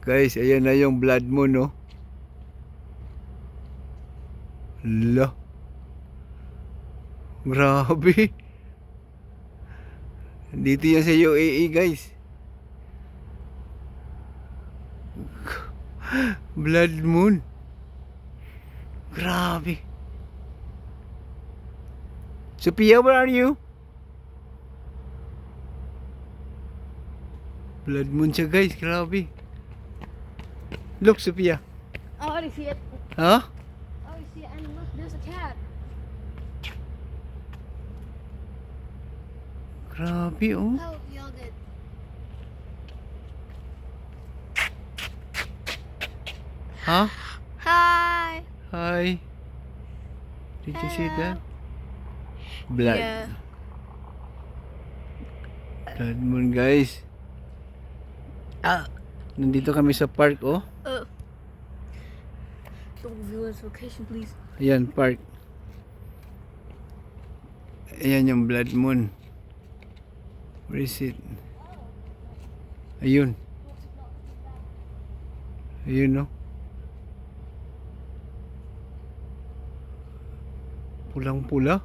Guys, ayan na yung blood moon, no? Hala. Grabe. Dito yan sa UAE, guys. Blood moon. Grabe. Sophia, where are you? Blood moon siya, guys. Grabe. Look, Sophia. I already see it. Huh? I already see it. And look, there's a cat. Grabe, oh. Oh, we all did. Huh? Hi. Hi. Did you see that? Blood. Yeah. Blood moon, guys. Nandito kami sa park, oh. Don't reveal its location, please. Ayan, park. Ayan yung blood moon. Where is it? Ayun. Ayun, no? Pulang-pula.